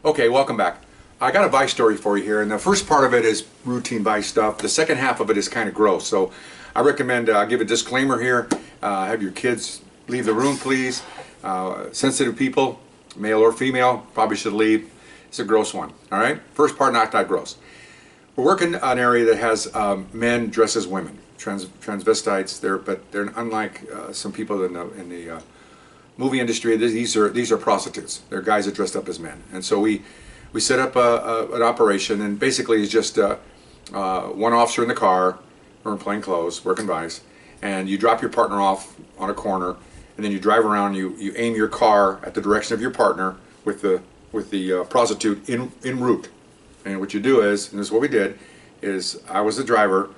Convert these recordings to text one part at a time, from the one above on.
Okay, welcome back. I got a vice story for you here, and the first part of it is routine vice stuff. The second half of it is kind of gross, so I recommend give a disclaimer here. Have your kids leave the room, please. Sensitive people, male or female, probably should leave. It's a gross one, all right? First part, not that gross. We're working an area that has men dressed as women, transvestites. But they're unlike some people in the movie industry. These are prostitutes. They're guys that dressed up as men, and so we set up an operation, and basically it's just one officer in the car, or in plain clothes, working vice, and you drop your partner off on a corner, and then you drive around. You aim your car at the direction of your partner with the prostitute en route. And what you do is, and this is what we did, is I was the driver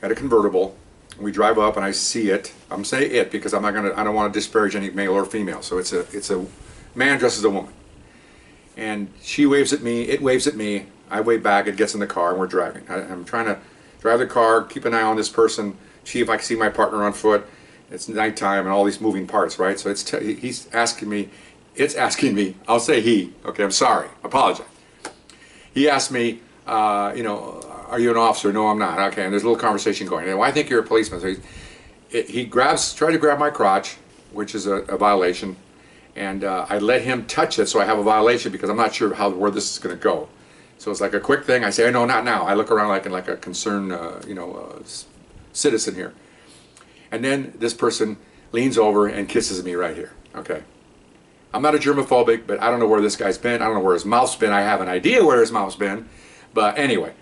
at a convertible. We drive up and I see it. I'm saying it because I don't want to disparage any male or female. So it's a man dressed as a woman. And she waves at me, it waves at me, I wave back, it gets in the car, and we're driving. I'm trying to drive the car, keep an eye on this person, see if I can see my partner on foot. It's nighttime and all these moving parts, right? So he's asking me, it's asking me, I'll say he, okay, I'm sorry, apologize. He asked me, you know, are you an officer? No, I'm not. Okay, and there's a little conversation going. Well, I think you're a policeman. So he tried to grab my crotch, which is a violation, and I let him touch it, so I have a violation because I'm not sure where this is going to go. So it's like a quick thing. I say, no, not now. I look around like a concerned, citizen here, and then this person leans over and kisses me right here. Okay. I'm not a germophobic, but I don't know where this guy's been. I don't know where his mouth's been. I have an idea where his mouth's been. But anyway,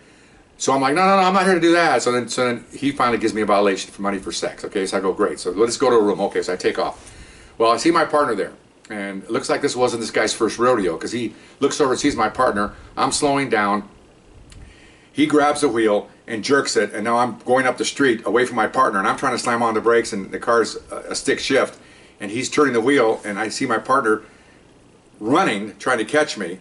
so I'm like, no, I'm not here to do that. So then he finally gives me a violation for money for sex. Okay, so I go, great. So let's go to a room. Okay, so I take off. Well, I see my partner there. And it looks like this wasn't this guy's first rodeo because he looks over and sees my partner. I'm slowing down. He grabs the wheel and jerks it. And now I'm going up the street away from my partner. And I'm trying to slam on the brakes, and the car's a stick shift. And he's turning the wheel, and I see my partner running, trying to catch me,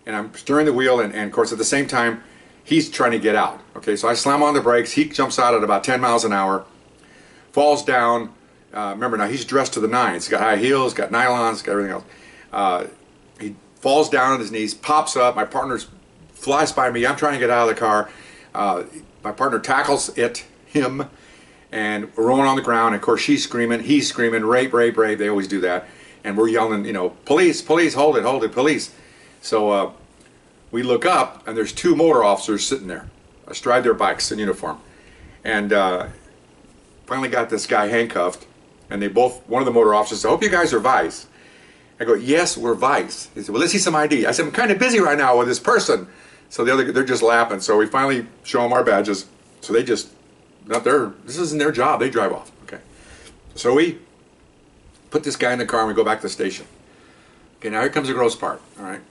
and I'm steering the wheel, and of course at the same time he's trying to get out. Okay, so I slam on the brakes. He jumps out at about 10 miles an hour, falls down. Remember, now he's dressed to the nines. He's got high heels, got nylons, got everything else. He falls down on his knees, pops up. My partner flies by me. I'm trying to get out of the car. My partner tackles him, and we're rolling on the ground. And of course, she's screaming, he's screaming, rape, rape, rape. They always do that. And we're yelling, you know, police, police, hold it, police. So we look up, and there's two motor officers sitting there, astride their bikes in uniform. And finally got this guy handcuffed, and one of the motor officers said, I hope you guys are Vice. I go, yes, we're Vice. He said, well, let's see some ID. I said, I'm kind of busy right now with this person. So they're just laughing. So we finally show them our badges. So they just, this isn't their job. They drive off. Okay. So we put this guy in the car and we go back to the station. Okay, now here comes the gross part. All right.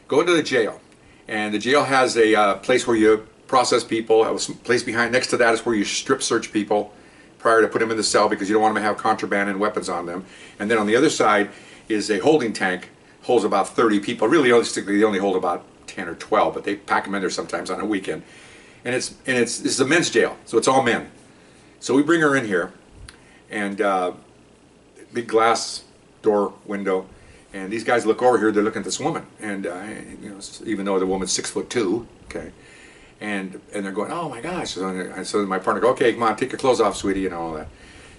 Go into the jail. And the jail has a place where you process people. A place behind, next to that is where you strip search people prior to put them in the cell because you don't want them to have contraband and weapons on them. And then on the other side is a holding tank. Holds about 30 people. Really, realistically, they only hold about 10 or 12, but they pack them in there sometimes on a weekend. And this is a men's jail, so it's all men. So we bring her in here, and big glass door window, and these guys look over here. They're looking at this woman, and you know, even though the woman's 6'2", okay, and they're going, oh my gosh. So my partner goes, okay, come on, take your clothes off, sweetie, and all that.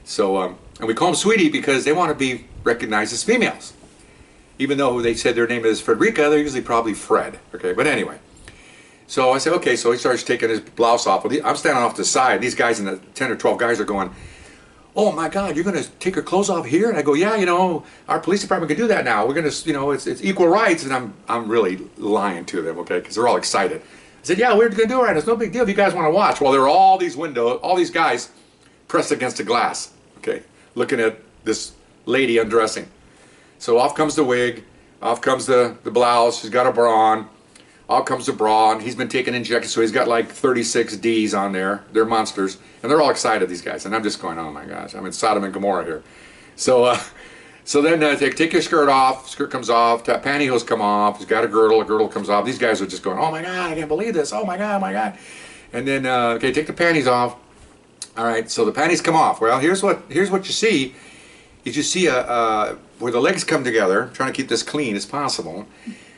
So and we call them sweetie because they want to be recognized as females. Even though they said their name is Frederica, they're usually probably Fred. Okay, but anyway. So I said, okay, so he starts taking his blouse off. Well, I'm standing off to the side. These guys, in the 10 or 12 guys, are going, oh my God, you're going to take your clothes off here? And I go, yeah, you know, our police department can do that now. We're going to, you know, it's equal rights. And I'm really lying to them, okay, because they're all excited. I said, yeah, we're going to do it right. It's no big deal if you guys want to watch. Well, there are all these windows, all these guys pressed against the glass, okay, looking at this lady undressing. So off comes the wig, off comes the blouse, she's got a bra on, off comes the bra, and he's been taking injections, so he's got like 36 Ds on there. They're monsters, and they're all excited, these guys, and I'm just going, oh my gosh, I'm in Sodom and Gomorrah here. So so then take your skirt off, skirt comes off, pantyhose come off, he's got a girdle comes off. These guys are just going, oh my God, I can't believe this, oh my God, oh my God. And then, okay, take the panties off. All right, so the panties come off. Well, here's what you see. Is you see where the legs come together, trying to keep this clean as possible,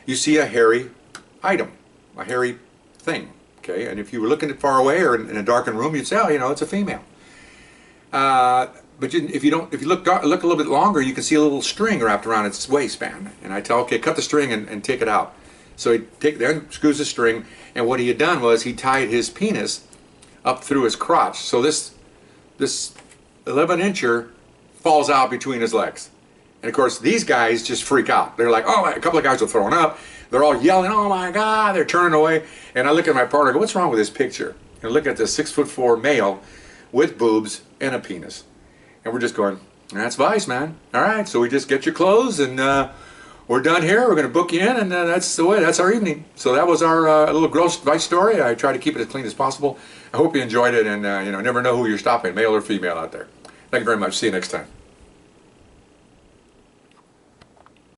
you see a hairy item, a hairy thing. Okay, and if you were looking at far away or in a darkened room, you'd say, oh, you know, it's a female. But if you look a little bit longer, you can see a little string wrapped around its waistband. And I tell, okay, cut the string and take it out. So he then screws the string, and what he had done was he tied his penis up through his crotch. So this 11-incher falls out between his legs. And of course, these guys just freak out. They're like, oh, a couple of guys are throwing up. They're all yelling, oh my God, they're turning away. And I look at my partner and go, what's wrong with this picture? And I look at this 6'4" male with boobs and a penis. And we're just going, that's Vice, man. All right, so we just get your clothes and we're done here. We're going to book you in, and that's the way. That's our evening. So that was our little gross Vice story. I try to keep it as clean as possible. I hope you enjoyed it, and you know, never know who you're stopping, male or female out there. Thank you very much. See you next time.